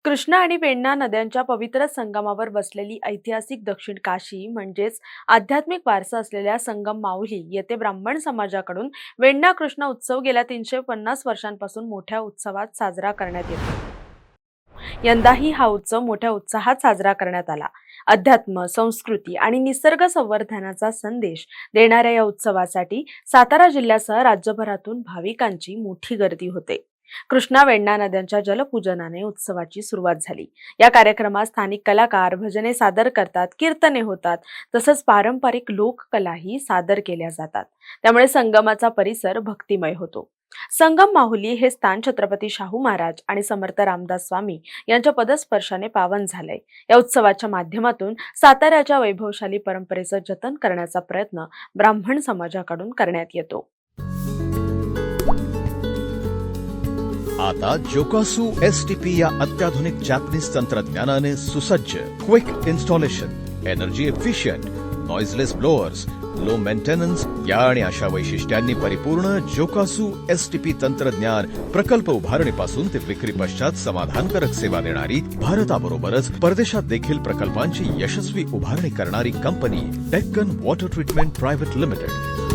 कृष्णा आणि वेण्णा नद्यांच्या पवित्र संगमावर बसलेली ऐतिहासिक दक्षिण काशी म्हणजेच आध्यात्मिक वारसा असलेल्या संगम माहुली येथे ब्राह्मण समाजाकडून वेण्णा कृष्णा उत्सव गेल्या 350 वर्षांपासून मोठ्या उत्सवात साजरा करण्यात येतो। यंदाही हा उत्सव मोठ्या उत्साहात साजरा करण्यात आला। अध्यात्म, संस्कृती आणि निसर्ग संवर्धनाचा संदेश देणाऱ्या या उत्सवासाठी सातारा जिल्ह्यासह राज्यभरातून भाविकांची मोठी गर्दी होते। कृष्णा वेण्णा नद्यांच्या जलपूजनाने उत्सवाची सुरुवात झाली। या कार्यक्रमात स्थानिक कलाकार भजने सादर करतात, कीर्तने होतात, तसंच पारंपरिक लोककलाही सादर केल्या जातात। त्यामुळे संगमाचा परिसर भक्तिमय होतो। संगम माहुली हे स्थान छत्रपती शाहू महाराज आणि समर्थ रामदास स्वामी यांच्या पदस्पर्शाने पावन झालंय। या उत्सवाच्या माध्यमातून साताऱ्याच्या वैभवशाली परंपरेचं जतन करण्याचा प्रयत्न ब्राह्मण समाजाकडून करण्यात येतो। आता जोकासु एसटीपी या अत्याधुनिक जॅपनीज तंत्रज्ञानाने सुसज्ज, quick installation, energy efficient, noiseless blowers, low maintenance या आणि अशा वैशिष्ट्यांनी परिपूर्ण जोकासु एसटीपी तंत्रज्ञान प्रकल्प उभारणीपासून ते विक्री पश्चात समाधानकारक सेवा देणारी भारताबरोबरच परदेशात देखील प्रकल्पांची यशस्वी उभारणी करणारी company Deccan water treatment private limited.